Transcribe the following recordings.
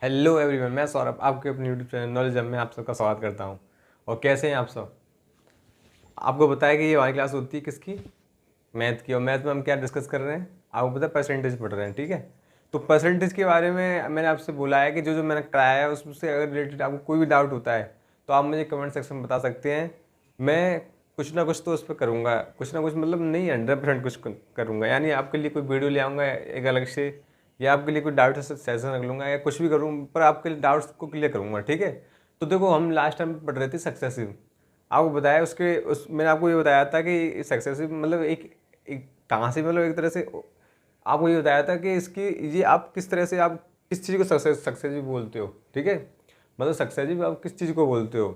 Hello everyone, मैं सौरभ आपके अपने यूट्यूब चैनल नॉलेज हब में आप सबका स्वागत करता हूं। और कैसे हैं आप सब? आपको बताया कि ये हमारी क्लास होती है किसकी? मैथ की। और मैथ में हम क्या डिस्कस कर रहे हैं? आपको पता है, परसेंटेज पढ़ रहे हैं, ठीक है। तो परसेंटेज के बारे में मैंने आपसे बोला है कि जो जो मैंने कराया है उससे अगर रिलेटेड आपको कोई भी डाउट होता है तो आप मुझे कमेंट सेक्शन में बता सकते हैं। मैं कुछ ना कुछ तो उस पर करूँगा, कुछ ना कुछ मतलब नहीं 100% कुछ करूँगा। यानी आपके लिए कोई वीडियो ले आऊँगा एक अलग से, या आपके लिए कोई डाउट सेशन रख लूँगा, या कुछ भी करूँ पर आपके लिए डाउट्स को क्लियर करूँगा, ठीक है। तो देखो, हम लास्ट टाइम पढ़ रहे थे सक्सेसिव। आपको बताया उसके उस मैंने आपको ये बताया था कि सक्सेसिव मतलब एक कहाँ से, मतलब एक तरह से आपको ये बताया था कि इसकी ये आप किस तरह से आप किस चीज़ को सक्सेसिव बोलते हो, ठीक है। मतलब सक्सेसिव आप किस चीज़ को बोलते हो,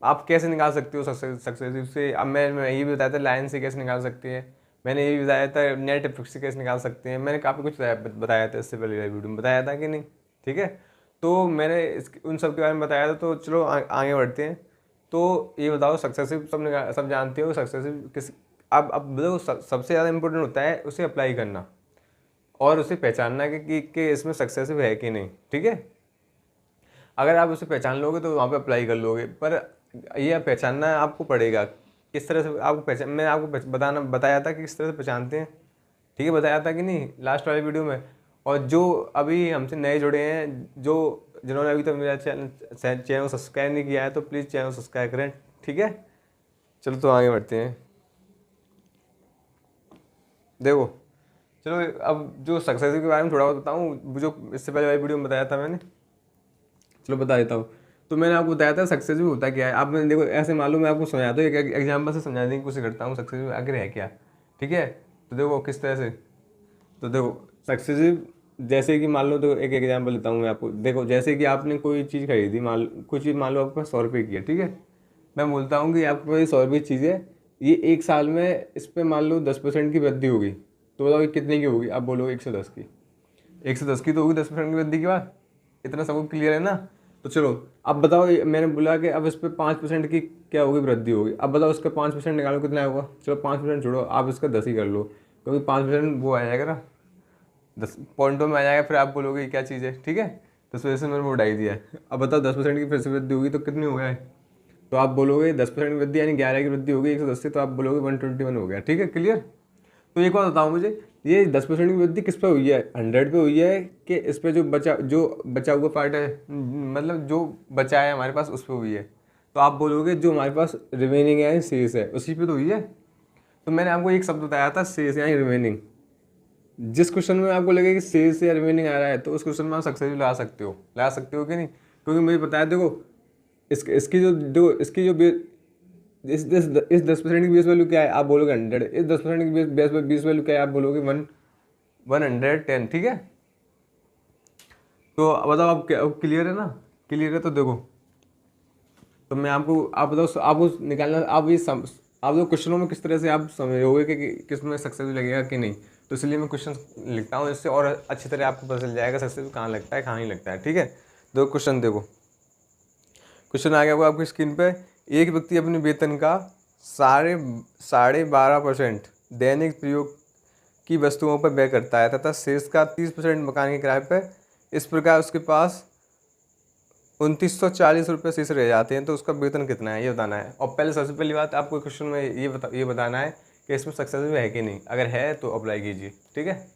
आप कैसे निकाल सकते हो सक्सेसिव से। अब मैं ये भी बताया था लाइन से कैसे निकाल सकते हैं, मैंने ये भी बताया था नेट इफेक्ट से कैसे निकाल सकते हैं। मैंने काफ़ी कुछ बताया था इससे पहले वीडियो में, बताया था कि नहीं, ठीक है। तो मैंने उन सब के बारे में बताया था। तो चलो आगे बढ़ते हैं। तो ये बताओ, सक्सेसिव सब जानते हो सक्सेसिव किस। अब देखो, सबसे ज़्यादा इंपॉर्टेंट होता है उसे अप्लाई करना और उसे पहचानना कि इसमें सक्सेसिव है कि नहीं, ठीक है। अगर आप उसे पहचान लोगे तो वहाँ पे अप्लाई कर लोगे, पर यह पहचानना आपको पड़ेगा किस तरह से। आपको पहचान मैंने आपको बताया था कि किस तरह से पहचानते हैं, ठीक है। बताया था कि नहीं लास्ट वाले वीडियो में। और जो अभी हमसे नए जुड़े हैं, जिन्होंने अभी तक मेरा चैनल सब्सक्राइब नहीं किया है, तो प्लीज़ चैनल सब्सक्राइब करें, ठीक है। चलो तो आगे बढ़ते हैं। देखो, चलो अब जो सक्सेस के बारे में थोड़ा बहुत बताऊँ, जो इससे पहले वाली वीडियो में बताया था मैंने, चलो बता देता हूँ। तो मैंने आपको बताया था सक्सेस भी होता क्या है। आप मैंने देखो ऐसे मालूम, मैं आपको समझाता हूँ, एक एग्जाम्पल से समझाने की कोशिश करता हूँ सक्सेस भी आखिर है क्या, ठीक है। तो देखो किस तरह से। तो देखो सक्सेसिव, जैसे कि मान लो, तो एक एग्जांपल लेता हूँ मैं आपको। देखो जैसे कि आपने कोई चीज़ खरीदी, कुछ चीज़ मान लो आपके पास 100 रुपये की है, ठीक है। मैं बोलता हूँ कि आपके पास ये 100 रुपये की चीज़ है, ये एक साल में इस पर मान लो 10% की वृद्धि होगी। तो बताओ ये कितने की होगी? आप बोलोगे 110 की। 110 की तो होगी 10% की वृद्धि के बाद। इतना सबको क्लियर है ना? तो चलो अब बताओ, मैंने बोला कि अब इस पर 5% की क्या होगी, वृद्धि होगी। अब बताओ उसका 5% निकालो कितना होगा। चलो 5% छोड़ो, आप इसका 10 ही कर लो, क्योंकि 5% वो आ जाएगा ना, 10 पॉइंटों में आ जाएगा। फिर आप बोलोगे ये क्या चीज़ है, ठीक है। तो इस वजह से मैंने वो उठाई दिया है। अब बताओ 10% की फिर से वृद्धि होगी तो कितनी हो गया है? तो आप बोलोगे 10% की वृद्धि यानी 11 की वृद्धि होगी 110 से, तो आप बोलोगे 121 हो गया, ठीक है, क्लियर। तो एक बात बताओ मुझे, ये 10% की वृद्धि किस पे हुई है? 100 पे हुई है कि इस पे जो बचा हुआ पार्ट है, मतलब जो बचा है हमारे पास, उस पर हुई है? तो आप बोलोगे जो हमारे पास रिमेनिंग है, शेष है, उसी पे तो हुई है। तो मैंने आपको एक शब्द बताया था, शेष यानी रिमेनिंग। जिस क्वेश्चन में आपको लगे कि शेष या रिमेनिंग आ रहा है, तो उस क्वेश्चन में आप सक्सेसफुल लगा सकते हो कि नहीं? क्योंकि मुझे बताया, देखो इसकी जो इसकी जो इस 10% की बेस वैल्यू क्या है? आप बोलोगे 100। इस 10% की बेस वैल्यू क्या है? आप बोलोगे 110, ठीक है। तो बताओ आप क्या क्लियर है ना? क्लियर है तो देखो, तो मैं आपको आप बताओ, आपको निकालना, आप जो क्वेश्चनों में किस तरह से आप समझोगे कि किस में सक्सेस लगेगा कि नहीं। तो इसलिए मैं क्वेश्चन लिखता हूँ, इससे और अच्छी तरह आपको पता चल जाएगा सक्सेस कहाँ लगता है कहाँ नहीं लगता है, ठीक है। दो क्वेश्चन देखो, क्वेश्चन आ गया वो आपकी स्क्रीन पे। एक व्यक्ति अपने वेतन का साढ़े साढ़े 12% दैनिक प्रयोग की वस्तुओं पर व्यय करता है तथा शेष का 30% मकान के किराए पर। इस प्रकार उसके पास 2940 रुपये शेष रह जाते हैं। तो उसका वेतन कितना है ये बताना है। और पहले सबसे पहली बात आपको क्वेश्चन में ये बताना है कि इसमें सक्सेस है कि नहीं। अगर है तो अप्लाई कीजिए, ठीक है।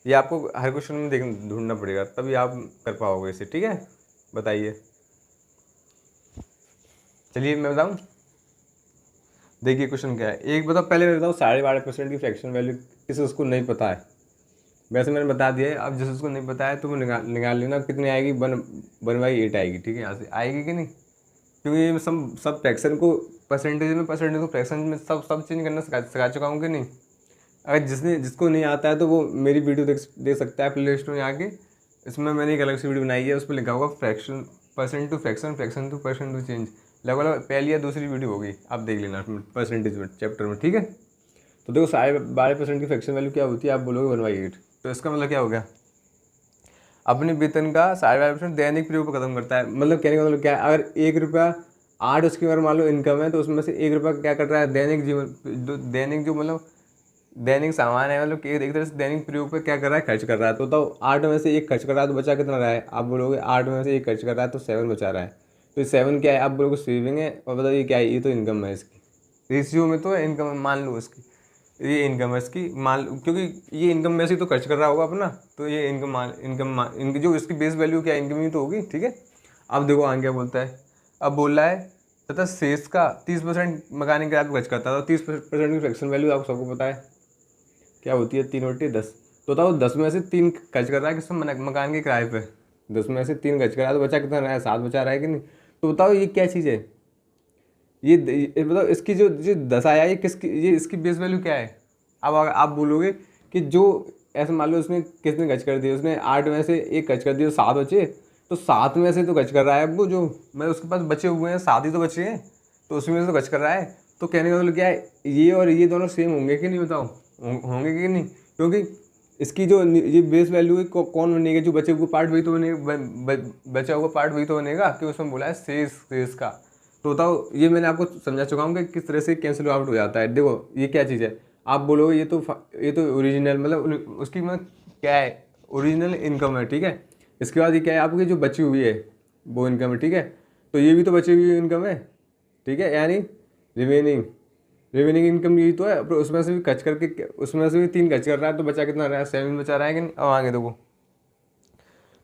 ये आपको हर क्वेश्चन में ढूंढना पड़ेगा, तभी आप कर पाओगे इसे, ठीक है। बताइए, चलिए मैं बताऊँ। देखिए क्वेश्चन क्या है, एक बताओ, पहले मैं बताऊँ 12.5% की फ्रैक्शन वैल्यू किसी उसको नहीं पता है। वैसे मैंने बता दिया है, अब जिस उसको नहीं पता है तो वो निकाल लेना कितनी आएगी। 1/8 आएगी, ठीक है। यहाँ से आएगी कि नहीं, क्योंकि ये सब फ्रैक्शन को परसेंटेज को फ्रैक्शन में सब चेंज करना सिखा चुका हूँ कि नहीं। अगर जिसको नहीं आता है तो वो मेरी वीडियो देख सकता है प्ले स्टोर में आके। इसमें मैंने एक अलग सी वीडियो बनाई है, उस पर लिखा होगा fraction, percent to fraction, fraction to percent to change. लगभग पहली या दूसरी वीडियो होगी, आप देख लेना परसेंटेज में चैप्टर में, ठीक है। तो देखो 12.5% की फ्रैक्शन वैल्यू क्या होती है? आप बोलोगे 1/8। तो इसका मतलब क्या हो गया? अपने वेतन का 12.5% दैनिक प्रयोग पर खत्म करता है। मतलब कहने का मतलब क्या है? अगर 1 रुपया 8 उसकी अगर मान लो इनकम है, तो उसमें से 1 रुपया क्या कर रहा है? दैनिक जो मतलब दैनिक सामान है, मतलब कि एक तरह से दैनिक प्रयोग पे क्या कर रहा है, खर्च कर रहा है। तो बताओ 8 में से 1 खर्च कर रहा है तो बचा कितना रहा है। आप बोलोगे 8 में से 1 खर्च कर रहा है तो 7 बचा रहा है। तो 7 क्या है, आप बोलोगे सेविंग है। और बताओ ये क्या है, ये तो इनकम है इसकी, रेशियो में तो इनकम मान लो इसकी, ये इनकम है इसकी मान लो, क्योंकि ये इनकम में से तो खर्च कर रहा होगा अपना, तो ये इनकम जो इसकी बेस वैल्यू क्या इनकम ही तो होगी। ठीक है, अब देखो आगे क्या बोलता है। अब बोल रहा है तथा शेष का 30% मकान किराए पर खर्च करता था। तो 30% की फ्रैक्शन वैल्यू आपको सबको पता है क्या होती है, 3/10। तो बताओ 10 में से 3 खर्च कर रहा है किसमें, मकान के किराए पे। 10 में से 3 खर्च कर रहा है तो बचा कितना रहा है, 7 बचा रहा है कि नहीं। तो बताओ ये क्या चीज़ है, ये बताओ इसकी जो जो 10 आया ये किसकी, ये इसकी बेस वैल्यू क्या है। अब अगर आप बोलोगे कि जो ऐसे मान लो उसने किसने खर्च कर दिया, उसने 8 में से 1 खर्च कर दिया, 7 बचे। तो 7 में से तो खर्च कर रहा है वो, जो मतलब उसके पास बचे हुए हैं 7 ही तो बचे हैं, तो उसमें से तो खर्च कर रहा है। तो कहने का मतलब क्या है, ये और ये दोनों सेम होंगे कि नहीं, बताओ होंगे कि नहीं। क्योंकि इसकी जो ये बेस वैल्यू है कौन बनेगा, जो बचे हुए पार्ट वही तो बनेगा, बचा हुआ पार्ट वही तो बनेगा, कि उसमें बोला है शेष शेष का। तो बताओ ये मैंने आपको समझा चुका हूँ कि किस तरह से कैंसिल आउट हो जाता है। देखो ये क्या चीज़ है, आप बोलोगे ये तो ओरिजिनल मतलब उसकी मतलब क्या है, ओरिजिनल इनकम है। ठीक है, इसके बाद ये क्या है, आपकी जो बची हुई है वो इनकम है। ठीक है, तो ये भी तो बची हुई इनकम है। ठीक है, यानी रिमेनिंग इनकम यही तो है। पर उसमें से भी खर्च करके, उसमें से भी 3 खर्च कर रहा है तो बचा कितना रहा है, 7 बचा रहा है कि नहीं। अब आगे देखो,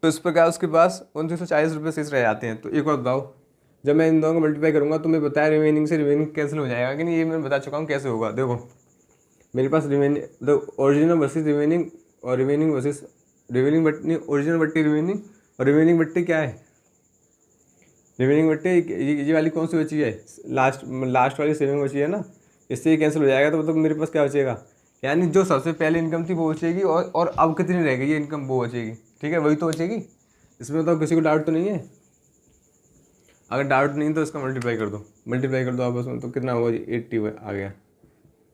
तो इस प्रकार उसके पास 2940 रुपये शेष रह जाते हैं। तो एक बार बताओ, जब मैं इन दोनों को मल्टीप्लाई करूंगा तो मैं बताया रिमेनिंग से रिमेनिंग कैंसिल हो जाएगा कि नहीं, ये मैं बता चुका हूँ कैसे होगा। देखो मेरे पास रिमेनिंग मतलब ओरिजिनल वर्सेस रिमेनिंग, और रिमेनिंग वर्सेस रिमेनिंग बट नहीं, ओरिजिनल बट्टी रिमेनिंग, और रिमेनिंग बट्टी क्या है, रिमेनिंग बट्टी ये वाली कौन सी बची है, लास्ट वाली सेविंग बची है ना, इससे ही कैंसिल हो जाएगा। तो मतलब मेरे पास क्या बचेगा, यानी जो सबसे पहले इनकम थी वो बचेगी, और अब कितनी रह गई ये इनकम वो बचेगी। ठीक है, वही तो बचेगी। इसमें तो किसी को डाउट तो नहीं है। अगर डाउट नहीं तो इसका मल्टीप्लाई कर दो आपस में, तो कितना होगा, 80 आ गया।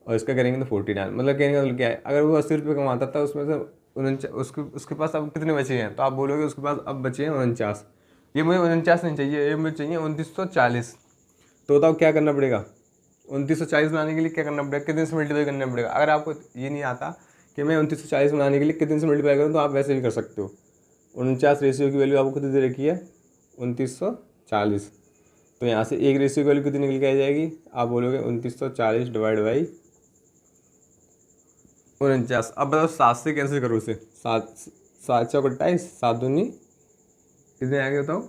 और इसका करेंगे तो 49। मतलब कहने का मतलब क्या है, अगर वो 80 रुपये कमाता था उसमें से उसके पास अब कितने बचे हैं, तो आप बोलोगे उसके पास अब बचे हैं 49। ये मुझे 49 नहीं चाहिए, ये मुझे चाहिए 2940। तो बताओ क्या करना पड़ेगा, 2940 बनाने के लिए क्या करना पड़ेगा, कितने से मल्टीप्लाई करना पड़ेगा। अगर आपको ये नहीं आता कि मैं 2940 बनाने के लिए कितने से मल्टीप्लाई करूँ, तो आप वैसे भी कर सकते हो। 49 रेशियो की वैल्यू आपको कितनी दे रखी है, 2940। तो यहाँ से एक रेशियो की वैल्यू कितनी निकल के आ जाएगी, आप बोलोगे 2940 डिवाइड बाई 49। अब बताओ 7 से कैंसिल करो उसे, 7 7 चौक 28, 7 दूनी कितने आ गए बताओ,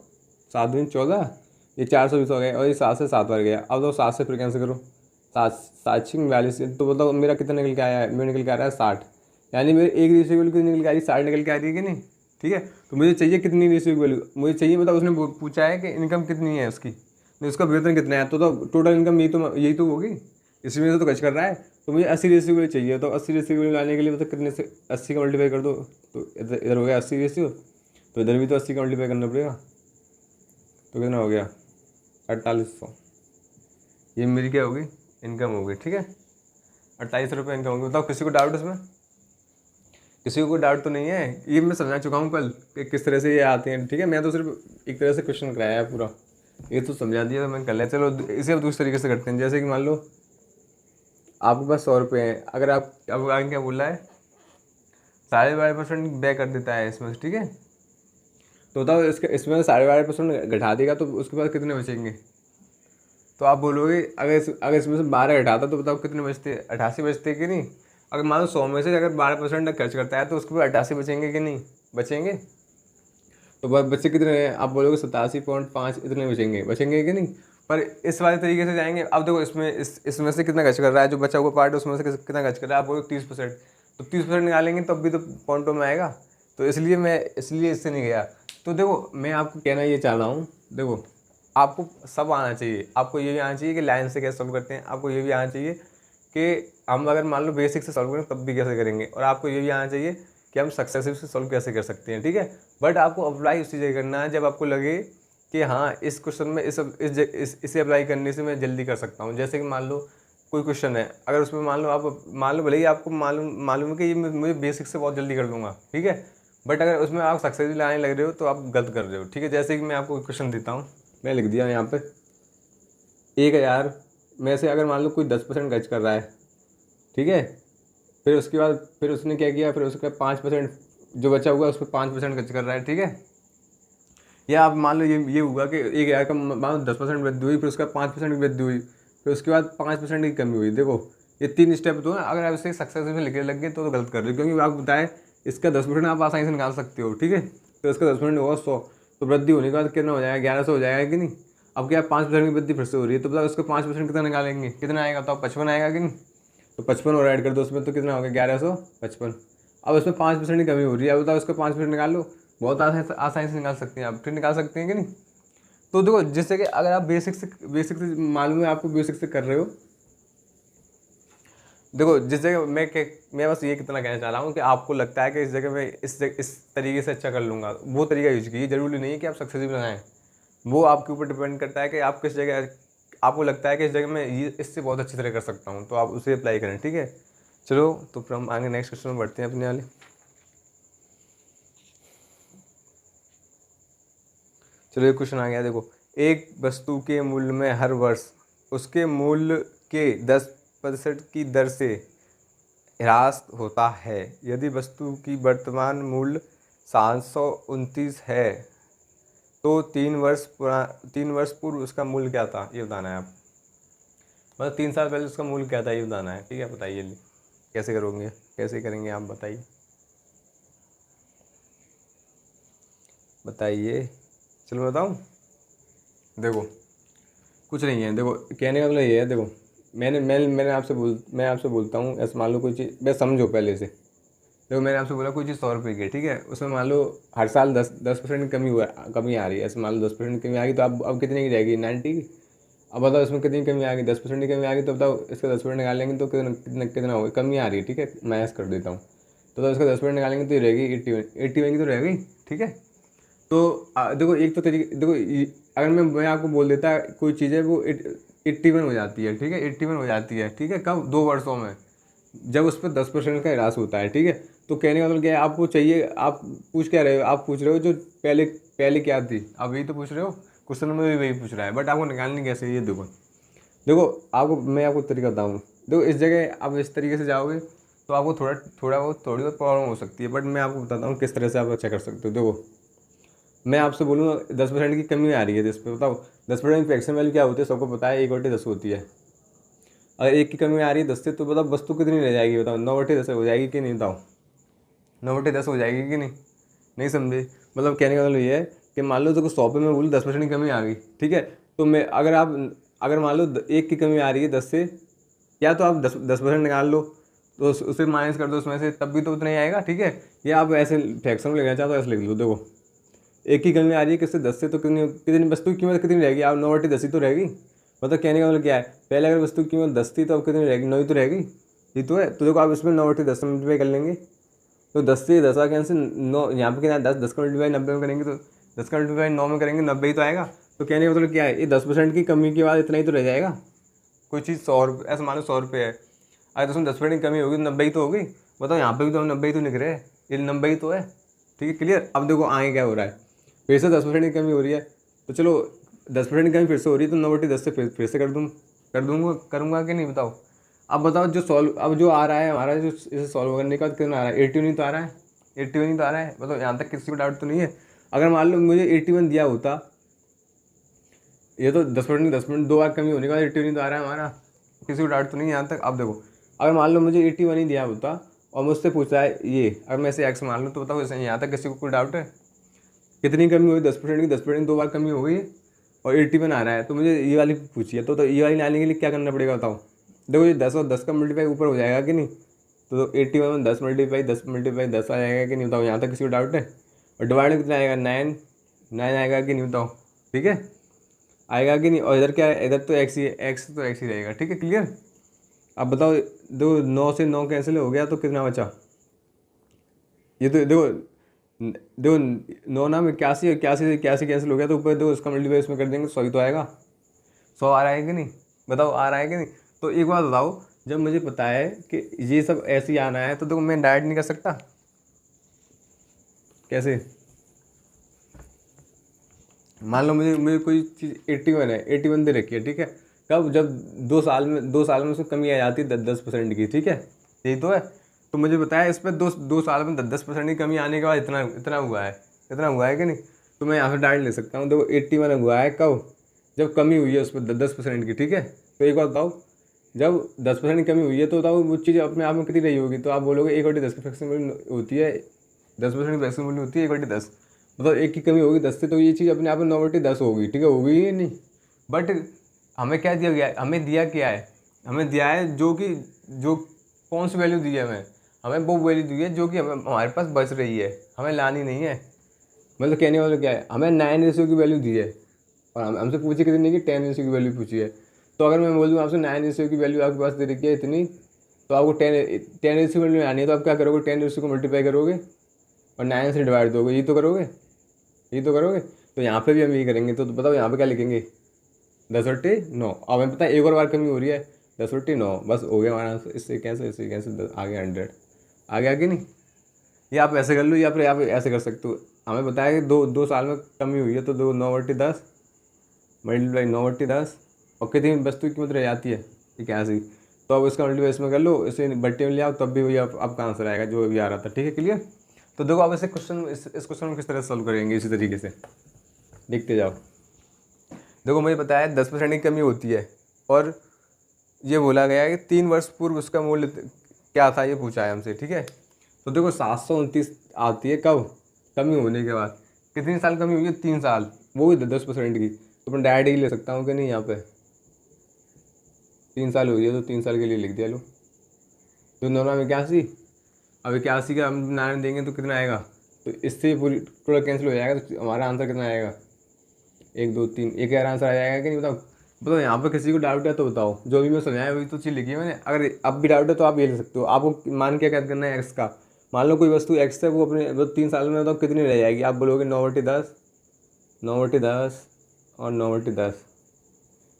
7 दूनी 14, ये 420 हो गए, और ये 7 से 7 बार गया। अब तो 7 से फिर कैंसिल करो, 7 7 42। तो बताओ मेरा कितना निकल के आया है, मेरा निकल के आ रहा है 60। यानी मेरे एक रेशियो की वैल्यू कितनी निकल के आ रही है, 60 निकल के आ रही है कि नहीं। ठीक है, तो मुझे चाहिए कितनी रेशियो की वैल्यू, मुझे चाहिए मतलब उसने पूछा है कि इनकम कितनी है उसकी, नहीं उसका वेतन कितना है। तो टोटल इनकम यही तो होगी, इसी में से तो खर्च कर रहा है। तो मुझे 80 रेशियो के लिए चाहिए, तो 80 रेशियो के लिए लाने के लिए मतलब कितने से 80 का मल्टीप्लाई कर दो। तो इधर हो गया 80 रेशियो, तो इधर भी तो 80 का मल्टीप्लाई करना पड़ेगा। तो कितना हो गया, 4800। ये मेरी क्या होगी, इनकम होगी। ठीक है, 28 रुपये इनकम होगी। बताओ किसी को डाउट इसमें, किसी को कोई डाउट तो नहीं है। ये मैं समझा चुका हूँ कल कि किस तरह से ये आते हैं। ठीक है, मैं तो सिर्फ एक तरह से क्वेश्चन कराया है पूरा, ये तो समझा दिया, तो मैं कर लिया। चलो इसे अब दूसरे तरीके से करते हैं। जैसे कि मान लो आपके पास 100 रुपये हैं, अगर आप अब आगे क्या बोल रहा है, 12.5% बैक कर देता है इसमें से। ठीक है, तो बताओ इसमें 12.5% घटा देगा तो उसके पास कितने बचेंगे। तो आप बोलोगे अगर इसमें से 12 घटाता तो बताओ कितने बचते, 88 बचते कि नहीं। अगर मान लो 100 में से अगर 12% खर्च करता है तो उसके पास 88 बचेंगे कि नहीं, बचेंगे। तो बच्चे कितने हैं, आप बोलोगे 87.5 इतने बचेंगे कि नहीं। पर इस वाले तरीके से जाएंगे। अब देखो इसमें से कितना खर्च कर रहा है, जो बचा हुआ पार्ट उसमें से कितना खर्च कर रहा है, आप बोलोगे 30%। तो 30% निकालेंगे तब भी तो पॉइंटों में आएगा। तो इसलिए इससे नहीं गया। तो देखो मैं आपको कहना ये चाह रहा हूँ, देखो आपको सब आना चाहिए। आपको ये भी आना चाहिए कि लाइन से कैसे सॉल्व करते हैं, आपको ये भी आना चाहिए कि हम अगर मान लो बेसिक से सॉल्व करें तब भी कैसे करेंगे, और आपको ये भी आना चाहिए कि हम सक्सेसिव से सॉल्व कैसे कर सकते हैं। ठीक है, बट आपको अप्लाई उसी जगह करना है जब आपको लगे कि हाँ इस क्वेश्चन में इसे अप्लाई करने से मैं जल्दी कर सकता हूँ। जैसे कि मान लो कोई क्वेश्चन है, अगर उसमें मान लो भले ही आपको मालूम है कि ये मुझे बेसिक से बहुत जल्दी कर दूंगा। ठीक है, बट अगर उसमें आप सक्सेसफुल लाने लग रहे हो तो आप गलत कर रहे हो। ठीक है, जैसे कि मैं आपको क्वेश्चन देता हूँ, मैं लिख दिया यहाँ पे 1000 में से अगर मान लो कोई 10% खर्च कर रहा है। ठीक है, फिर उसके बाद फिर उसने क्या किया, फिर उसका 5% जो बचा हुआ उस पर 5% खर्च कर रहा है, ठीक है। या आप मान लो ये हुआ कि 1,000 का मान लो 10% वृद्धि हुई, फिर उसका 5% की वृद्धि हुई, फिर उसके बाद 5% की कमी हुई। देखो ये 3 स्टेप तो है, अगर आप इसे सक्सेसफुल लिखने लग गए तो गलत कर रहे हो, क्योंकि आप बताएं इसका 10% आप आसानी से निकाल सकते हो, ठीक है। तो इसका 10% होगा 100, तो वृद्धि होने के बाद कितना हो जाएगा, 1100 हो जाएगा कि नहीं। अब क्या 5% की वृद्धि फिर से हो रही है, तो बताओ उसको 5% कितना निकालेंगे, कितना आएगा, तो 55 आएगा कि नहीं। तो 55 और ऐड कर दो उसमें, तो कितना हो गया, 1155। अब इसमें 5% की कमी हो रही है, अब बताओ इसका 5% निकाल लो, बहुत आसानी से निकाल सकते हैं आप, फिर निकाल सकते हैं कि नहीं। तो देखो जिससे कि अगर आप बेसिक से मालूम है आपको, बेसिक से कर रहे हो, देखो जिस जगह मैं बस ये कितना कहना चाह रहा हूँ कि आपको लगता है कि इस जगह मैं इस तरीके से अच्छा कर लूँगा, वो तरीका यूज कीजिए। जरूरी नहीं है कि आप सक्सेसफुल बनाएं, वो आपके ऊपर डिपेंड करता है कि आप किस जगह, आपको लगता है कि इस जगह मैं ये इससे बहुत अच्छी तरह कर सकता हूँ, तो आप उसे अप्लाई करें, ठीक है। चलो तो फिर हम आगे नेक्स्ट क्वेश्चन में बढ़ते हैं अपने वाले। चलो एक क्वेश्चन आ गया, देखो एक वस्तु के मूल्य में हर वर्ष उसके मूल्य के 10% की दर से ह्रास होता है। यदि वस्तु की वर्तमान मूल्य 729 है तो 3 वर्ष पूर्व उसका मूल्य क्या था, ये बताना है आप। मतलब 3 साल पहले उसका मूल्य क्या था, ये बताना है, ठीक है। बताइए कैसे करोगे, कैसे करेंगे आप, बताइए बताइए। चलो बताऊँ, देखो कुछ नहीं है, देखो कहने का मतलब ये है, देखो मैं आपसे बोलता हूँ, ऐसे मान लो कोई चीज़, बस समझो पहले से। देखो मैंने आपसे बोला कोई चीज़ 100 रुपये की है, ठीक है। उसमें मान लो हर साल 10% कमी आ रही है, ऐसे मान लो 10% कमी आ गई, तो अब कितने की जाएगी, 90 की। अब बताओ इसमें कितनी कमी आ गई, 10% की कमी आ गई, तो बताओ इसका 10% निकालेंगे तो कितना होगा, कमी आ रही है, ठीक है। मैं ऐसा कर देता हूँ, तो इसका 10% निकालेंगे तो ये रहेगी 81 की तो रह गई, ठीक है। तो देखो एक तो तरीके, देखो अगर मैं आपको बोल देता कोई चीज़ है वो 81 हो जाती है, ठीक है, 81 हो जाती है, ठीक है, कब, 2 वर्षों में, जब उस पर 10% का ह्रास होता है, ठीक है। तो कहने का मतलब क्या है, आपको चाहिए, आप पूछ क्या रहे हो, आप पूछ रहे हो जो पहले पहले क्या थी, आप यही तो पूछ रहे हो, क्वेश्चन में भी वही पूछ रहा है, बट आपको निकालनी कैसे, ये देखो। देखो मैं आपको तरीका बताऊँ, देखो इस जगह आप इस तरीके से जाओगे तो आपको थोड़ी बहुत प्रॉब्लम हो सकती है, बट मैं आपको बताता हूँ किस तरह से आप अच्छा कर सकते हो। देखो मैं आपसे बोलूँगा 10% की कमी आ रही है, जिस पे बताओ 10% की फ्रैक्शन वैल्यू क्या होती है, सबको पता है, 1/10 होती है। अगर 1 की कमी आ रही है 10 से, तो बताओ वस्तु कितनी रह जाएगी, बताओ 9/10 हो जाएगी कि नहीं, बताओ 9/10 हो जाएगी कि नहीं, नहीं समझे। मतलब कहने का मतलब ये है कि मान लो तो 100 पे मैं बोलूँ 10% की कमी आ गई, ठीक है। तो मैं अगर मान लो 1 की कमी आ रही है 10 से, या तो आप 10% निकाल लो, तो उसे माइनस कर दो उसमें से, तब भी तो उतना ही आएगा, ठीक है। या आप ऐसे फ्रैक्शन में लिखना चाहते हो, ऐसे लिख लो। देखो 1 की कमी आ रही है किससे, 10 से, तो कितनी कितनी वस्तु की कीमत कितनी रहेगी, आप 9/10 ही तो रहेगी। मतलब कहने का मतलब क्या है, पहले अगर वस्तु की कीमत 10 थी तो अब कितनी रहेगी, 9 ही तो रहेगी, ये तो है। तो देखो आप इसमें 9/10 से मल्टीप्लाई कर लेंगे, तो 10 से 10 का कैंसिल, 9 यहाँ पे कितना है, 10 का मल्टीप्लाई 90 में करेंगे, तो 10 का मल्टीप्लाई 9 में करेंगे, 90 ही तो आएगा। तो कहने का मतलब क्या है, ये 10% की कमी के बाद इतना ही तो रह जाएगा। कोई चीज़ 100 ऐसे मान लो 100 रुपये है, अगर तो उसमें 10% की कमी होगी तो 90 ही तो होगी। बताओ यहाँ पे भी तो हम 90 ही तो लिख रहे हैं, ये 90 ही तो है, ठीक है, क्लियर। अब देखो आगे क्या हो रहा है, फिर से 10% की कमी हो रही है, तो चलो 10% की कमी फिर से हो रही है, तो 9/10 से फिर से करूँगा कि नहीं, बताओ। अब बताओ अब जो आ रहा है हमारा, जो इसे सॉल्व करने के बाद कितना आ रहा है, 81 ही तो आ रहा है, 81 ही तो आ रहा है। मतलब यहाँ तक किसी को डाउट तो नहीं है। अगर मान लो मुझे 81 दिया होता, ये तो 10% 2 बार कमी होने के बाद 81 तो आ रहा है हमारा, किसी को डाउट तो नहीं है यहाँ तक। अब देखो अगर मान लो मुझे 81 ही दिया होता और मुझसे पूछ रहा है ये, अगर मैं इसे एक्स मान लूँ, तो बताओ यहाँ तक किसी को कोई डाउट है, कितनी कमी हुई, 10% की, 10% 2 बार कमी हो गई और 81 आ रहा है, तो मुझे ये वाली पूछी है, तो ये वाली लाने के लिए क्या करना पड़ेगा, बताओ। देखो ये 10 और 10 का मल्टीप्लाई ऊपर हो जाएगा कि नहीं, तो 81 में 10 आ जाएगा कि नहीं, बताओ। यहाँ तक किसी को डाउट है। और डिवाइड में कितना आएगा, 9 आएगा कि नहीं, बताओ, ठीक है, आएगा कि नहीं। और इधर क्या है, इधर तो एक्स ही है, एक्स तो एक्स ही रहेगा, ठीक है, क्लियर। अब बताओ, दो 9 से 9 कैंसिल हो गया तो कितना बचा, ये तो देखो देखो 9 नाम 81, 81 से 81 कैंसिल हो गया, तो ऊपर देखो उसका मल्टीप्लाई इसमें कर देंगे, 100 ही तो आएगा, 100 आ रहा है कि नहीं, बताओ आ रहा है कि नहीं। तो एक बात बताओ, जब मुझे पता है कि ये सब ऐसे ही आना है, तो देखो मैं डायरेक्ट नहीं कर सकता, कैसे। मान लो मुझे मुझे कोई चीज़ 81 है, 81 दे रखी है, ठीक है। कब, जब 2 साल में उसमें कमी आ जाती है 10% की, ठीक है, यही तो है। तो मुझे बताया इस पर दो साल में 10% की कमी आने के बाद इतना इतना हुआ है कि नहीं। तो मैं यहाँ से डायरेक्ट ले सकता हूँ, देखो 81 हुआ है कब, जब कमी हुई है उस पर 10% की, ठीक है। तो एक बात बताओ, जब 10% की कमी हुई है तो बताओ वो चीज़ अपने आप में कितनी रही होगी। तो आप बोलोगे 1/10 की फ्रैक्शन वैल्यू होती है, 10% की फ्रैक्शन वैल्यू होती है 1/10, मतलब एक की कमी होगी 10 से, तो ये चीज़ अपने आप में 9/10 होगी, ठीक है, होगी ही नहीं। बट हमें क्या दिया गया है, हमें दिया क्या है, हमें दिया है जो कौन सी वैल्यू दी है हमें वो वैल्यू दी है जो कि हमारे पास बच रही है, हमें लानी नहीं है। मतलब कहने वाला क्या है, हमें 9 रेशियो की वैल्यू दी है और हमसे पूछी कितनी की 10 रेशियो की वैल्यू पूछी है। तो अगर मैं बोल दूँ आपसे 9 रेशियो की वैल्यू आपके पास दे रखी है इतनी, तो आपको 10 रेशियो की वैल्यू आनी है, तो आप क्या करोगे, 10 रेशियो को मल्टीप्लाई करोगे और 9 से डिवाइड दोगे, यही तो करोगे, यही तो करोगे। तो यहाँ पे भी हम यही करेंगे। तो बताओ यहाँ पे क्या लिखेंगे, 10/9। अब हमें पता है एक और बार कमी हो रही है, 10/9, बस हो गया हमारा आंसर। इससे कैसे आ गया 100, आगे नहीं। ये आप ऐसे कर लो या फिर आप ऐसे कर सकते हो। हमें बताया कि दो साल में कमी हुई है, तो 9/10 मल्टीप्लाई 9/10 और कितनी वस्तु की कीमत रह जाती है 81। तो अब इसका मल्टीप्लाई इसमें कर लो, इसे बट्टे में ले आओ, तब भी वही आपका आंसर आएगा जो अभी आ रहा था, ठीक है, क्लियर। तो देखो अब इस क्वेश्चन में किस तरह सॉल्व करेंगे, इसी तरीके से देखते जाओ। देखो मुझे बताया 10% की कमी होती है और ये बोला गया है कि 3 वर्ष पूर्व उसका मूल्य क्या था, ये पूछा है हमसे, ठीक है। तो देखो 729 आती है कब, कमी होने के बाद। कितनी साल कमी हुई है, 3 साल, वो भी 10% की। तो मैं डायरेक्ट ही ले सकता हूँ कि नहीं, यहाँ पे 3 साल हुई है तो 3 साल के लिए लिख दिया लो। तो 9 में 81, अब 81 का हम 9 देंगे तो कितना आएगा, तो इससे पूरी टोटल कैंसिल हो जाएगा, तो हमारा आंसर कितना आएगा, 1 2 3, एक यार आंसर आ जाएगा कि नहीं, बताओ बताओ। यहाँ पर किसी को डाउट है तो बताओ, जो भी मैं समझाया वही तो चीज़ लिखी है मैंने। अगर अब भी डाउट है तो आप ये ले सकते हो। आपको मान के क्या करना है, एक्स का। मान लो कोई वस्तु एक्स है, वो अपने वो 3 साल में बताओ कितनी रह जाएगी। आप बोलोगे 9/10, 9/10 और 9/10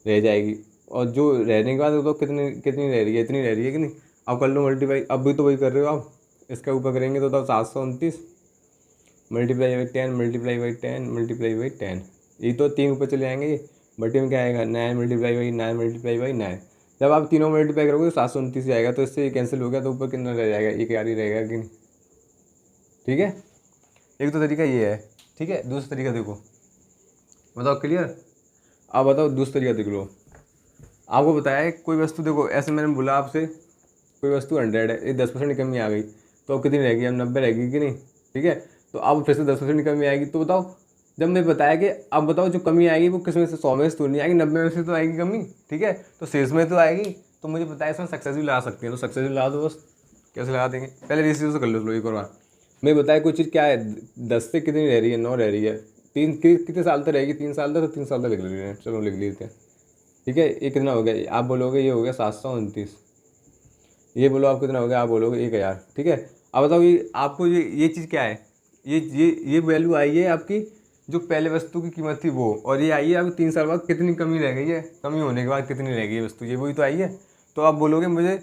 रह जाएगी। और जो रहने के बाद तो कितनी कितनी रह रही है, इतनी रह रही है कि नहीं। अब कर लो मल्टीप्लाई, अब भी तो वही कर रहे हो आप। इसका ऊपर करेंगे तो बताओ 729 multiply by 10 multiply by 10 multiply by 10, ये तो 3 ऊपर चले जाएंगे। बटे में क्या आएगा, 9 मल्टीप्लाई बाई 9 मल्टीप्लाई बाई 9। जब आप तीनों मल्टीप्लाई करोगे तो 729 ही आएगा। तो इससे कैंसिल हो गया, तो ऊपर कितना रह जाएगा, एक यार ही रहेगा कि नहीं, ठीक है। एक तो तरीका ये है, ठीक है। दूसरा तरीका देखो, बताओ क्लियर। अब बताओ दूसरा तरीका देख लो। आपको बताया है कोई वस्तु, देखो ऐसे मैंने बोला आपसे, कोई वस्तु 100 है, ये 10% की कमी आ गई, तो अब कितनी रहेगी, अब 90 रहेगी कि नहीं, ठीक है। तो अब फिर से 10% की कमी आएगी। तो बताओ, जब मैं बताया कि अब बताओ जो कमी आएगी वो किस में से, 100 में से तो नहीं आएगी, 90 में से तो आएगी कमी, ठीक है। तो शेष में तो आएगी। तो मुझे बताया इसमें सक्सेस भी लगा सकते हैं, तो सक्सेस भी लगा दो बस। कैसे लगा देंगे, पहले रेशियो से कर लो एक और बार। मैं बताया कोई चीज़ क्या है, 10 से कितनी रह रही है, 9 रह रही है। कितने साल तक रहेगी, 3 साल तक, तो 3 साल तक लिख लेते हैं, चलो लिख लेते हैं, ठीक है। ये कितना हो गया, आप बोलोगे ये हो गया 729। ये बोलो आप कितना हो गया, आप बोलोगे 1000, ठीक है। अब बताओ ये आपको ये चीज़ क्या है, ये वैल्यू आई है आपकी जो पहले वस्तु की कीमत थी वो, और ये आई है आपको 3 साल बाद कितनी कमी रह गई है, कमी होने के बाद कितनी रह गई है वस्तु, ये वही तो आई है। तो आप बोलोगे मुझे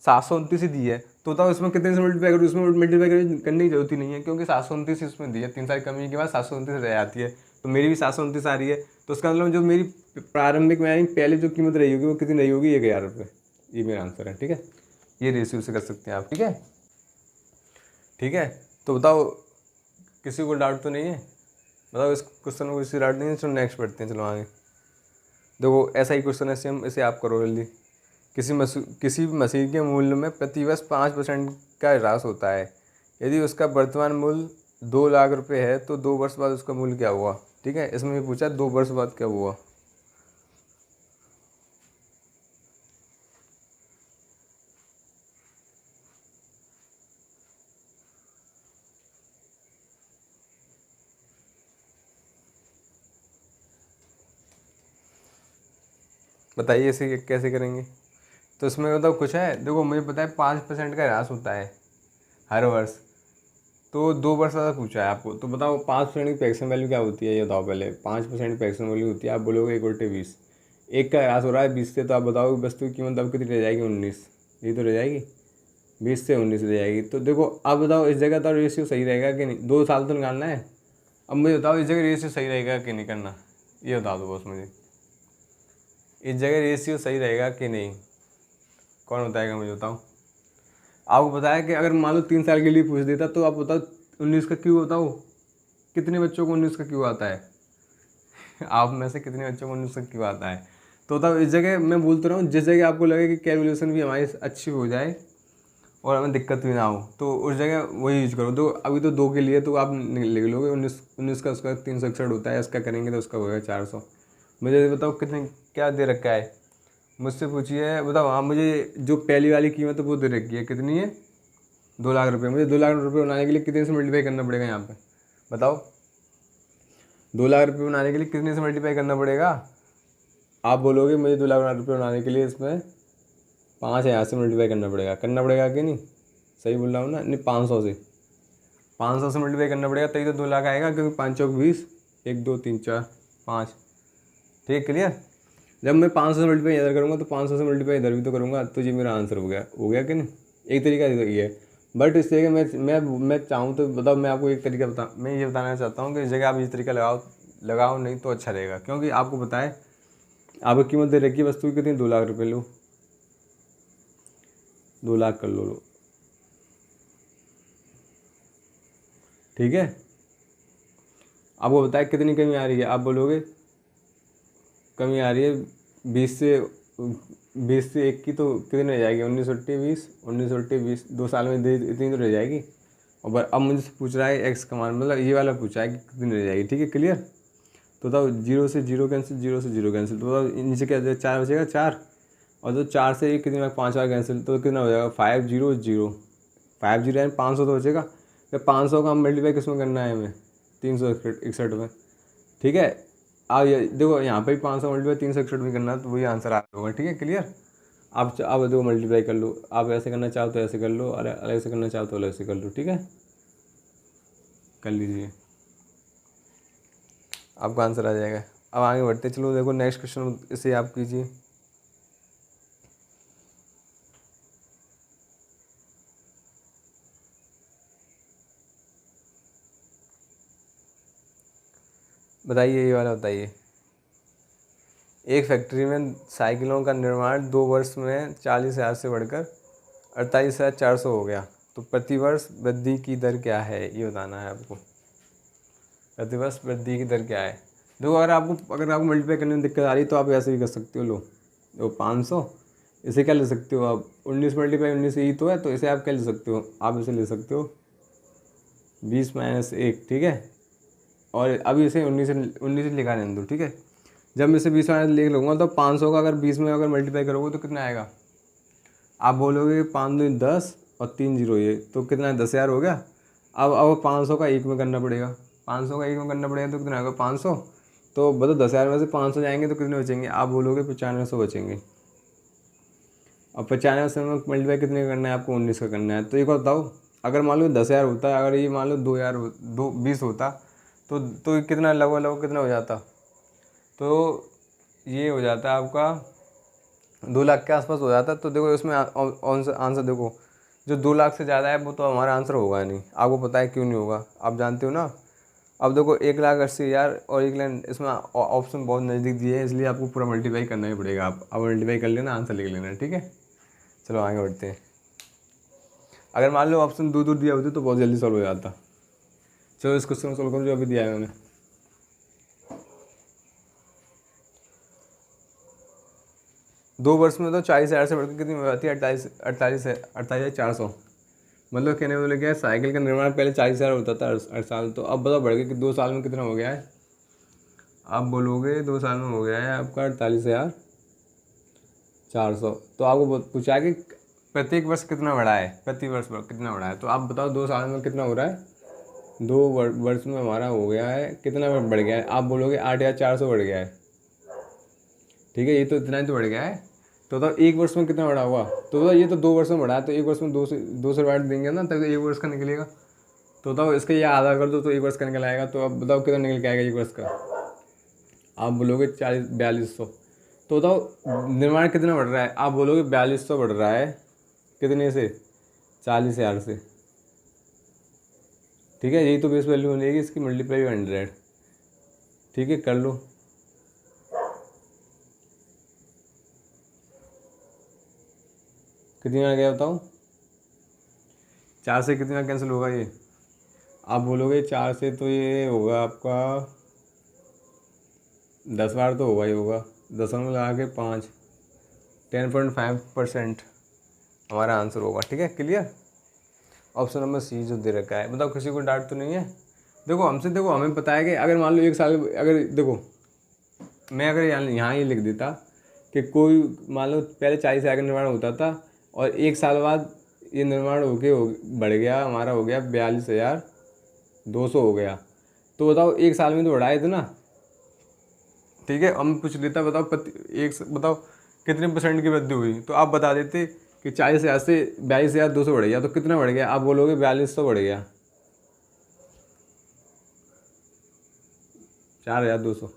729 ही दी है, तो बताओ इसमें कितने से मल्टीप्लाई करूँ, इसमें मल्टीप्लाई करने की जरूरत ही नहीं है, क्योंकि 729 इसमें दी है, 3 साल कमी के बाद 729 रह जाती है। तो मेरी भी 729 आ रही है। तो उसका मतलब जो मेरी प्रारंभिक यानी पहले जो कीमत रही होगी वो कितनी रही होगी, 1000 रुपये। ये मेरा आंसर है, ठीक है। ये रेशियो से कर सकते हैं आप, ठीक है, ठीक है। तो बताओ किसी को डाउट तो नहीं है, बताओ इस क्वेश्चन में किसी डाउट नहीं है। चलो नेक्स्ट पढ़ते हैं, चलो आगे। देखो ऐसा ही क्वेश्चन है सेम, इसे आप करो जल्दी। किसी भी मशीन के मूल्य में प्रतिवर्ष 5% का ह्रास होता है। यदि उसका वर्तमान मूल्य 2 लाख रुपये है तो 2 वर्ष बाद उसका मूल्य क्या हुआ, ठीक है। इसमें भी पूछा 2 वर्ष बाद क्या हुआ। बताइए इसे कैसे करेंगे। तो इसमें मतलब कुछ है, देखो मुझे पता है 5% का ह्रास होता है हर वर्ष। तो 2 वर्ष बाद पूछा है आपको, तो बताओ 5% की फ्रैक्शन वैल्यू क्या होती है, ये बताओ पहले। 5% की फ्रैक्शन वैल्यू होती है, आप बोलोगे 1/20। एक का ह्रास हो रहा है 20 से, तो आप बताओ वस्तु की कीमत अब कितनी रह जाएगी, 19। ये तो रह जाएगी 20 से 19 रह जाएगी। तो देखो अब बताओ इस जगह तो रेशियो सही रहेगा कि नहीं, 2 साल तो निकालना है। अब मुझे बताओ इस जगह रेशियो सही रहेगा कि नहीं करना, ये बता दो बस मुझे। इस जगह रेशियो सही रहेगा कि नहीं, कौन बताएगा मुझे, बताओ। आपको बताया कि अगर मान लो 3 साल के लिए पूछ देता तो आप बताओ 19 का क्यों बताओ, कितने बच्चों को 19 का क्यों आता है? आप में से कितने बच्चों को 19 का क्यों आता है? तो तब इस जगह मैं बोलता रहा हूँ, जिस जगह आपको लगे कि कैलकुलेशन भी हमारी अच्छी हो जाए और हमें दिक्कत भी ना हो, तो उस जगह वही यूज करो। तो अभी तो 2 के लिए तो आप लिख लोगे 19 का, उसका 361 होता है, इसका करेंगे तो उसका होगा 400। मुझे बताओ कितने क्या दे रखा है, मुझसे पूछिए, बताओ। हाँ, मुझे जो पहली वाली कीमत है वो दे रखी है, कितनी है? 2 लाख रुपये। मुझे 2 लाख रुपये बनाने के लिए कितने से मल्टीप्लाई करना पड़ेगा यहाँ पे, बताओ? 2 लाख रुपये बनाने के लिए कितने से मल्टीप्लाई करना पड़ेगा? आप बोलोगे मुझे 2 लाख रुपये बनाने के लिए इसमें 5 यहाँ से मल्टीप्लाई करना पड़ेगा कि नहीं? सही बोल रहा हूँ ना? नहीं, 500 से मल्टीप्लाई करना पड़ेगा, तभी तो 2 लाख आएगा, क्योंकि 5 चौक 20, 1 2 3 4 5। ठीक है, क्लियर? जब मैं 500 से मल्टीप्लाई इधर करूँगा तो 500 से मल्टीप्लाई इधर भी तो करूँगा, तो ये मेरा आंसर हो गया कि नहीं? एक तरीका ये है। बट इस जगह मैं चाहूँ तो बताओ, मैं आपको एक तरीका मैं ये बताना चाहता हूँ कि इस जगह आप ये तरीका लगाओ नहीं तो अच्छा रहेगा, क्योंकि आपको पता है आपको कीमत दे रखी है वस्तु की कितनी, 2 लाख रुपये। लो 2 लाख कर लो। ठीक है, आपको बताया कितनी कमी आ रही है, आप बोलोगे कमी आ रही है 20 से 1 की, तो कितनी रह जाएगी? 19 20 2 साल में इतनी तो रह जाएगी। और अब मुझसे पूछ रहा है एक्स का मान, मतलब ये वाला पूछा है कि कितनी रह जाएगी। ठीक है, क्लियर? तो बताओ 0 से 0 कैंसिल, 0 से 0 कैंसिल, तो बताओ नीचे क्या 4 बचेगा, 4। और तो 4 से ये कितनी 5 बार कैंसिल, तो कितना हो जाएगा? 5 0 0 5 0 यानी 500 तो बचेगा। तो 500 का हम मल्टीप्लाई किस में करना है हमें? 361 में। ठीक है, अब ये देखो यहाँ पे भी 500 मल्टीप्लाई 361 में करना, तो वही आंसर आ होगा। ठीक है, क्लियर? आप देखो मल्टीप्लाई कर लो, आप ऐसे करना चाहो तो ऐसे कर लो, और अलग से करना चाहो तो अलग से कर लो। ठीक है, कर लीजिए, आपका आंसर आ जाएगा। अब आगे बढ़ते चलो, देखो नेक्स्ट क्वेश्चन इसे आप कीजिए। बताइए, ये वाला बताइए। एक फैक्ट्री में साइकिलों का निर्माण 2 वर्ष में 40,000 से बढ़कर 48,400 हो गया, तो प्रतिवर्ष वृद्धि की दर क्या है, ये बताना है आपको। प्रतिवर्ष वृद्धि की दर क्या है? देखो, अगर आपको मल्टीप्लाई करने में दिक्कत आ रही है तो आप ऐसे भी कर सकते हो। लो 500, इसे क्या ले सकते हो आप? 19 मल्टीप्लाई 19 ही तो है, तो इसे आप क्या ले सकते हो? आप इसे ले सकते हो 20 - 1। ठीक है, और अभी इसे 19 लिखा रहने दो। ठीक है, जब मैं इसे 20 लिख लूँगा तो 500 का अगर 20 में अगर मल्टीप्लाई करोगे तो कितना आएगा? आप बोलोगे 5 2 10 और 3 0, ये तो कितना है? 10,000 हो गया। अब 500 का 1 में करना पड़ेगा, 500 का 1 में करना पड़ेगा, तो कितना होगा? 500। तो बताओ 10,000 में से 500 जाएंगे तो कितने बचेंगे? आप बोलोगे 9500 बचेंगे। अब 95 से में मल्टीप्लाई कितने का करना है आपको? 19 का करना है। तो एक बार बताओ, अगर मान लो 10,000 होता है, अगर ये मान लो 2,000 20 होता, तो कितना लगभग कितना हो जाता? तो ये हो जाता है आपका 2 लाख के आसपास हो जाता। तो देखो इसमें आंसर देखो, जो 2 लाख से ज़्यादा है वो तो हमारा आंसर होगा नहीं। आपको पता है क्यों नहीं होगा? आप जानते हो ना। अब देखो 1,80,000 और 1,00,000, इसमें ऑप्शन बहुत नज़दीक दिए हैं, इसलिए आपको पूरा मल्टीप्लाई करना ही पड़ेगा। आप अब मल्टीप्लाई कर लेना, आंसर लिख लेना। ठीक है, चलो आगे बढ़ते हैं। अगर मान लो ऑप्शन दूर दूर दिया होते तो बहुत जल्दी सॉल्व हो जाता। चलो इस क्वेश्चन को सॉल्व करो जो अभी दिया है मैंने। दो वर्ष में तो 40,000 से बढ़कर कितनी हो जाती है? 48,400। मतलब कहने वाले क्या है, साइकिल का निर्माण पहले 40,000 होता था हर साल, तो अब बताओ बढ़ गया कि 2 साल में कितना हो गया है? आप बोलोगे 2 साल में हो गया है आपका 48,400। तो आपको पूछा है कि प्रत्येक वर्ष कितना बढ़ा है, प्रति वर्ष कितना बढ़ा है, तो आप बताओ 2 साल में कितना हो रहा है? 2 वर्ष में हमारा हो गया है, कितना बढ़ गया है? आप बोलोगे 8,400 बढ़ गया है। ठीक है, ये तो इतना ही तो बढ़ गया है। तो 1 वर्ष में कितना बढ़ा हुआ? तो ये तो 2 वर्ष में बढ़ा है, तो 1 वर्ष में 2 से डिवाइड देंगे ना, तब 1 वर्ष का निकलेगा। तो बताओ इसका ये आधा कर दो तो 1 वर्ष का निकल आएगा। तो अब बताओ कितना निकल के आएगा 1 वर्ष का? आप बोलोगे 4200। तो बताओ निर्माण कितना बढ़ रहा है? आप बोलोगे 4200 बढ़ रहा है, कितने से? 40,000 से। ठीक है, यही तो बेस वैल्यू बनेगी इसकी, मल्टीप्लाई 100। ठीक है, कर लो। कितनी आ गया बताओ? 4 से कितना कैंसिल होगा ये, आप बोलोगे 4 से तो ये होगा आपका 10 बार तो होगा ही होगा, 10 लगा के 5, 10.5% हमारा आंसर होगा। ठीक है, क्लियर। ऑप्शन नंबर सी जो दे रखा है। बताओ किसी को डाउट तो नहीं है। देखो हमसे, देखो हमें पता है कि अगर मान लो 1 साल, अगर देखो मैं अगर यहाँ ये लिख देता कि कोई मान लो पहले 40 हज़ार का निर्माण होता था और 1 साल बाद ये निर्माण बढ़ गया, हमारा हो गया 42,200 हो गया, तो बताओ 1 साल में तो बढ़ाए थे ना। ठीक है, हम पूछ लेता बताओ बताओ कितने % की वृद्धि हुई, तो आप बता देते कि 40,000 से 42,200 बढ़ गया, तो कितना बढ़ गया, आप बोलोगे 4200 बढ़ गया, 4,200।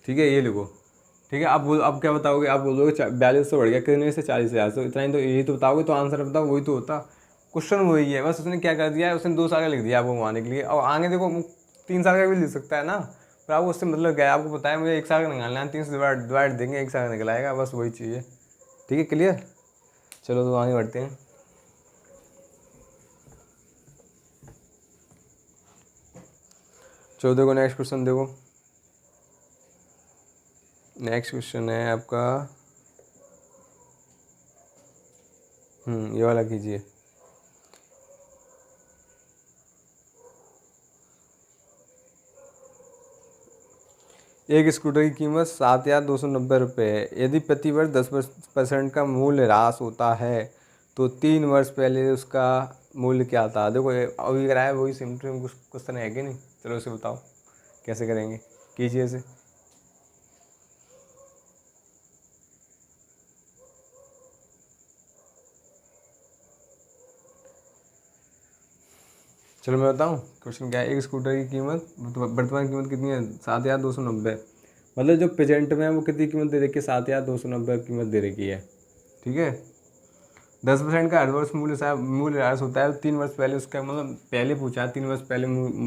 ठीक है, ये लिखो। ठीक है, आप क्या बताओगे, आप बोलोगे 4200 बढ़ गया कितने से, 40,000 से, इतना ही तो, यही तो बताओगे, तो आंसर बताओ, वही तो होता। क्वेश्चन वही है, बस उसने क्या कर दिया है, उसने 2 साल का लिख दिया आपको घुमाने के लिए। और आगे देखो 3 साल का भी लिख सकता है ना, पर आपको उससे मतलब क्या है, आपको पता है मुझे 1 साल का निकालना है, 3 से डिवाइड देंगे, 1 साल का निकल आएगा, बस वही चीज़ है। ठीक है, क्लियर। चलो तो आगे बढ़ते हैं। चलो देखो नेक्स्ट क्वेश्चन, देखो नेक्स्ट क्वेश्चन है आपका, ये वाला कीजिए। एक स्कूटर की कीमत 7,290 रुपये है। यदि प्रति वर्ष 10% का मूल्य ह्रास होता है तो 3 वर्ष पहले उसका मूल्य क्या था। देखो अभी कराया वही सिम्पल क्वेश्चन है कि नहीं। चलो इसे बताओ कैसे करेंगे, कीजिए इसे। चलो मैं बताऊँ क्वेश्चन क्या है। एक स्कूटर की कीमत, वर्तमान कीमत कितनी है, 7,290। मतलब जो प्रेजेंट में है वो कितनी कीमत दे रखी है, 7,290 कीमत दे रखी है। ठीक है, 10% का हर वर्ष मूल्य ह्रास होता है। 3 वर्ष पहले उसका मतलब पहले पूछा 3 वर्ष पहले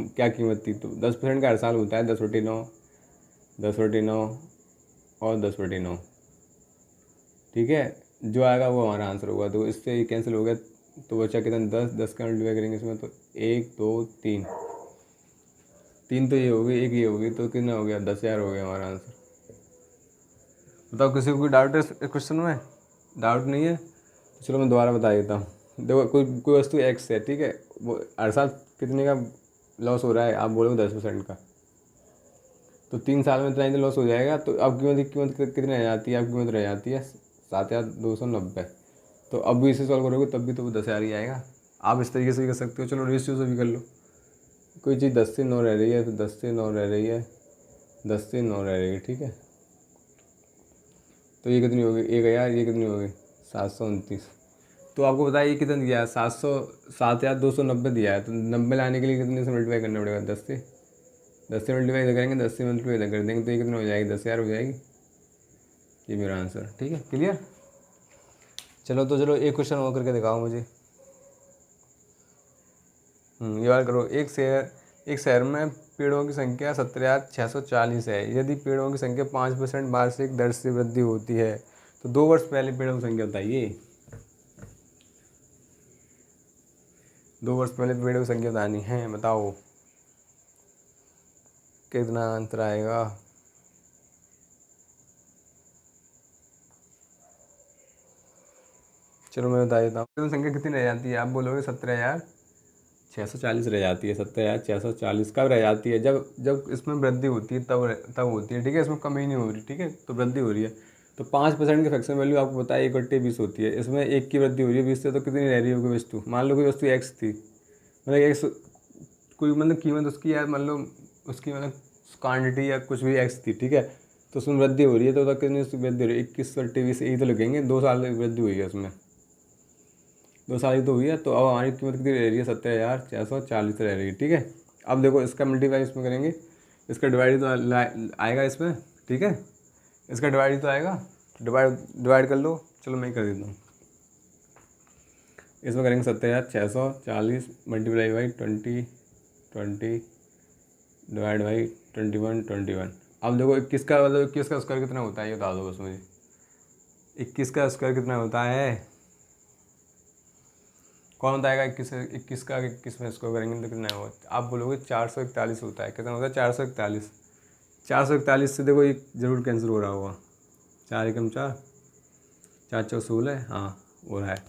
क्या कीमत थी, तो 10% का हर साल होता है 10/9, 10/9 और 10/9। ठीक है, जो आएगा वो हमारा आंसर होगा। तो इससे ये कैंसिल हो गया, तो बचा कितना, 10 का मल्टीप्लाई करेंगे इसमें तो 1 2 3, 3 तो ये होगी, 1 ये होगी, तो कितना हो गया, 10,000 हो गया हमारा आंसर। बताओ किसी को कोई डाउट है इस क्वेश्चन में, डाउट नहीं है तो चलो मैं दोबारा बता देता हूँ। देखो कोई वस्तु एक्स है, ठीक है, वो हर साल कितने का लॉस हो रहा है, आप बोलोगे 10% का, तो 3 साल में इतना ही तो लॉस हो जाएगा। तो अब कीमत कितनी रह जाती है, अब कीमत रह जाती है 7,290। तो अब भी इसे सॉल्व करोगे तब भी तो वो 10,000 ही आएगा। आप इस तरीके से भी कर सकते हो। चलो रेशियो से भी कर लो। कोई चीज़ 10 से 9 रह रही है तो 10 से 9 रह रही है, 10 से 9 रह रही है। ठीक है, तो ये कितनी होगी 1,000, ये कितनी होगी 729। तो आपको बताया ये कितना दिया है, 7,290 दिया है। तो 90 लाने के लिए कितने से मल्टीप्लाई करना पड़ेगा, 10 से मल्टीप्लाई करेंगे, 10 से मल्टीप्लाई कर देंगे तो ये कितना हो जाएगी, 10,000 हो जाएगी। ये मेरा आंसर। ठीक है, क्लियर। चलो तो चलो एक क्वेश्चन और करके दिखाओ मुझे। ये बात करो। एक शहर में पेड़ों की संख्या 17,640 है। यदि पेड़ों की संख्या 5% वार्षिक दर से वृद्धि होती है तो 2 वर्ष पहले पेड़ों की संख्या बताइए। 2 वर्ष पहले पेड़ों की संख्या बतानी है, बताओ कितना अंतर आएगा। चलो मैं बता देता हूँ। पेड़ों की संख्या कितनी रह जाती है, आप बोलोगे 17,640 रह जाती है। 17,640 कब रह जाती है, जब इसमें वृद्धि होती है तब होती है। ठीक है, इसमें कमी नहीं हो रही। ठीक है, तो वृद्धि हो रही है। तो 5% की फ्रैक्शन वैल्यू आपको पता है 1/20 होती है। इसमें 1 की वृद्धि हो रही है 20 से, तो कितनी रह रही होगी वस्तु। मान लो कोई वस्तु एक्स थी, मतलब एक्स कोई मतलब कीमत उसकी यार, मान लो उसकी मतलब क्वान्टिटी या कुछ भी एक्स थी। ठीक है, तो उसमें वृद्धि हो रही है, तो कितनी उसकी वृद्धि हो रही है, 21/20 यही तो लिखेंगे। 2 साल की वृद्धि हुई है उसमें, 2 साल की तो हुई है। तो अब हमारी कीमत कितनी रह रही है, 17,640 रह रही है। ठीक है, अब देखो इसका मल्टीप्लाई इसमें करेंगे, इसका डिवाइड तो आएगा इसमें। ठीक है, इसका डिवाइड तो आएगा, डिवाइड कर लो। चलो मैं ही कर देता हूँ। इसमें करेंगे 17,640 मल्टीप्लाई बाई 20 डिवाइड बाई 21। अब देखो 21 का मतलब 21 का स्क्वायर कितना होता है ये बता दो बस मुझे। 21 का स्क्वायर कितना होता है, कौन बताएगा 21 का 21 में इसको करेंगे तो कितना होगा? आप बोलोगे 441 होता है। कितना होता है? 441। 441 से देखो एक ज़रूर कैंसिल हो रहा होगा। 4 एकम 4, 4 चौ 16, हाँ हो रहा है।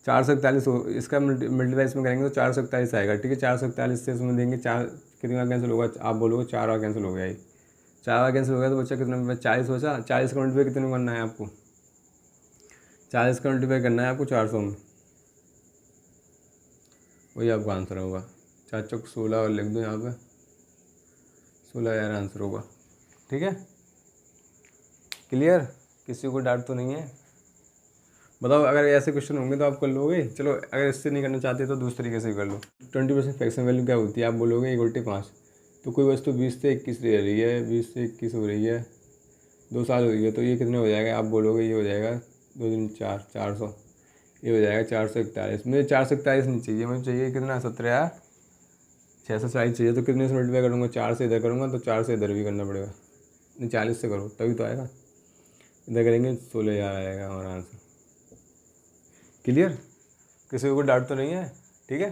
441 हो, इसका मल्टीप्लाई इसमें करेंगे तो 441 आएगा। ठीक है, 441 से इसमें देंगे 4, कितनी बार कैंसिल होगा? आप बोलोगे 4 बार कैंसिल हो गया। ये 4 बार कैंसिल हो गया तो बच्चा कितना में? 40 बचा। 40 का मल्टीप्लाई कितने में करना है आपको? 40 का मल्टीप्लाई करना है आपको 400 में, वही आपका आंसर होगा। 4 चौक 16 और लिख दो यहाँ पे, 16,000 आंसर होगा। ठीक है, क्लियर? किसी को डाउट तो नहीं है? बताओ, अगर ऐसे क्वेश्चन होंगे तो आप कर लोगे? चलो, अगर इससे नहीं करना चाहते तो दूसरे तरीके से कर लो। 20% फ्रैक्शन वैल्यू क्या होती है? आप बोलोगे 1/5। तो कोई वस्तु 20 से 21 रह रही है, 20 से 21 हो रही है, 2 साल हो रही है, तो ये कितने हो जाएगा? आप बोलोगे ये हो जाएगा 2 दूनी 4, 400। ये हो जाएगा 441। मुझे 441 नहीं चाहिए, मुझे चाहिए कितना? 17,640 चाहिए। तो कितने से मल्टीप्लाई करूँगा? 4 से इधर करूँगा तो 4 से इधर भी करना पड़ेगा। नहीं, 40 से करो तभी तो आएगा। इधर करेंगे 16,000 आएगा हमारा आंसर। क्लियर? किसी को डाउट तो नहीं है? ठीक है,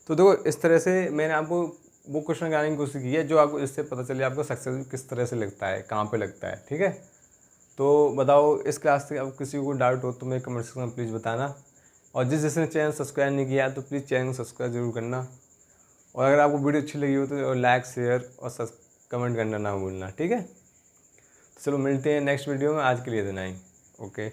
तो देखो इस तरह से मैंने आपको वो क्वेश्चन कराने की कोशिश की है जो आपको इससे पता चले आपको सक्सेस किस तरह से लगता है, कहाँ पे लगता है। ठीक है, तो बताओ इस क्लास से अब किसी को डाउट हो तो मेरे कमेंट सेक्शन में प्लीज़ बताना। और जिसने चैनल सब्सक्राइब नहीं किया तो प्लीज़ चैनल सब्सक्राइब जरूर करना। और अगर आपको वीडियो अच्छी लगी हो तो लाइक, शेयर और कमेंट करना ना भूलना। ठीक है, तो चलो मिलते हैं नेक्स्ट वीडियो में। आज के लिए इतना ही। ओके।